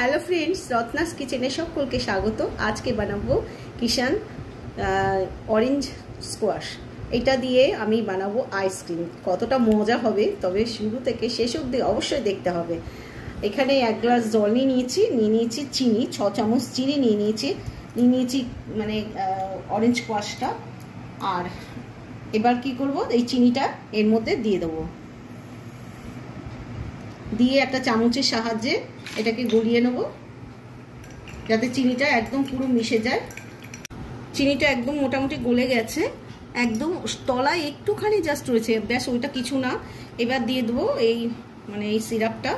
Hello friends, Ratna's কিচেনে সকলকে স্বাগত। আজকে বানাবো কিষান অরেঞ্জ স্কোয়াশ। এটা দিয়ে আমি বানাবো আইসক্রিম। কতটা মজা হবে তবে শুরু থেকে শেষ অবধি অবশ্যই দেখতে হবে। এখানে 1 গ্লাস জল নিয়ে নিয়েছি চিনি, 6 চামচ চিনি নিয়ে নিয়েছি মানে অরেঞ্জ স্কোয়াশটা। আর এবার কি করব, এই চিনিটা এর মধ্যে দিয়ে দেবো, দিয়ে একটা চামচের সাহায্যে এটাকে গলিয়ে নেব যাতে চিনিটা একদম পুরো মিশে যায়। চিনিটা একদম মোটামুটি গলে গেছে, একদম তলায় একটুখানি জাস্ট রয়েছে, ব্যাস ওইটা কিছু না। এবার দিয়ে দেবো এই এই সিরাপটা,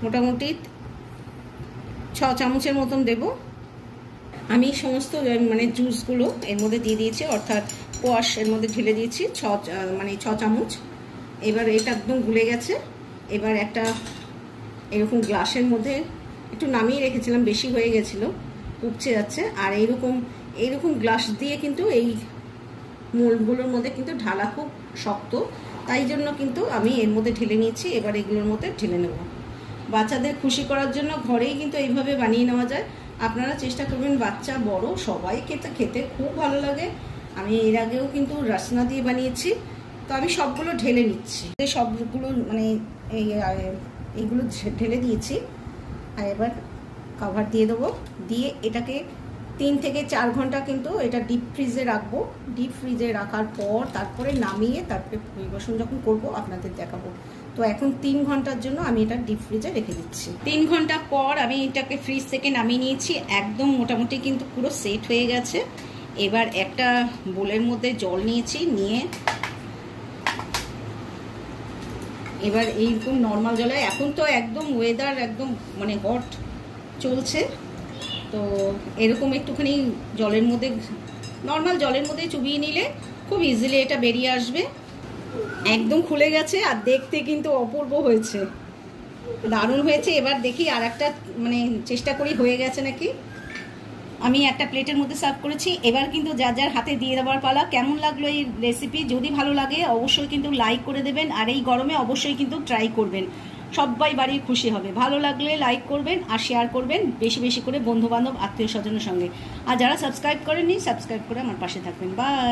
মোটামুটি 6 চামচের মতন দেব। আমি সমস্ত জুসগুলো এর মধ্যে দিয়ে দিয়েছি, অর্থাৎ কোয়াশ এর মধ্যে ঢেলে দিয়েছি 6 চামচ। এবার এটা একদম গুলে গেছে। এবার একটা এরকম গ্লাসের মধ্যে একটু নামিয়ে রেখেছিলাম, বেশি হয়ে গেছিলো, উপচে যাচ্ছে। আর এইরকম গ্লাস দিয়ে কিন্তু এই মোল্ডগুলোর মধ্যে কিন্তু ঢালা খুব শক্ত, তাই জন্য কিন্তু আমি এর মধ্যে ঢেলে নিয়েছি। এবার এগুলোর মধ্যে ঢেলে নেব। বাচ্চাদের খুশি করার জন্য ঘরেই কিন্তু এইভাবে বানিয়ে নেওয়া যায়। আপনারা চেষ্টা করবেন, বাচ্চা বড় সবাই খেতে খুব ভালো লাগে। আমি এর আগেও কিন্তু রসনা দিয়ে বানিয়েছি। তো আমি সবগুলো ঢেলে নিচ্ছি, সবগুলো এইগুলো ঢেলে দিয়েছি। আর এবার কভার দিয়ে দেবো, দিয়ে এটাকে 3 থেকে 4 ঘন্টা কিন্তু এটা ডিপ ফ্রিজে রাখবো। ডিপ ফ্রিজে রাখার পর তারপরে নামিয়ে তারপরে পরিবেশন যখন করব আপনাদের দেখাবো। তো এখন 3 ঘন্টার জন্য আমি এটা ডিপ ফ্রিজে রেখে দিচ্ছি। 3 ঘন্টা পর আমি এটাকে ফ্রিজ থেকে নামিয়ে নিয়েছি, একদম মোটামুটি কিন্তু পুরো সেট হয়ে গেছে। এবার একটা বোলের মধ্যে জল নিয়েছি, নিয়ে এবার এইরকম নর্মাল জলে, এখন তো একদম ওয়েদার একদম হট চলছে, তো এরকম একটুখানি জলের মধ্যে, নর্মাল জলের মধ্যে চুবিয়ে নিলে খুব ইজিলি এটা বেরিয়ে আসবে। একদম খুলে গেছে আর দেখতে কিন্তু অপূর্ব হয়েছে, দারুণ হয়েছে। এবার দেখি আর একটা চেষ্টা করি হয়ে গেছে নাকি। আমি একটা প্লেটের মধ্যে সার্ভ করেছি। এবার কিন্তু যার যার হাতে দিয়ে দেওয়ার পালা। কেমন লাগলো এই রেসিপি? যদি ভালো লাগে অবশ্যই কিন্তু লাইক করে দেবেন, আর এই গরমে অবশ্যই কিন্তু ট্রাই করবেন, সবাই বাড়ির খুশি হবে। ভালো লাগলে লাইক করবেন আর শেয়ার করবেন বেশি বেশি করে বন্ধু বান্ধব আত্মীয় স্বজনের সঙ্গে। আর যারা সাবস্ক্রাইব করেননি, সাবস্ক্রাইব করে আমার পাশে থাকবেন। বাই।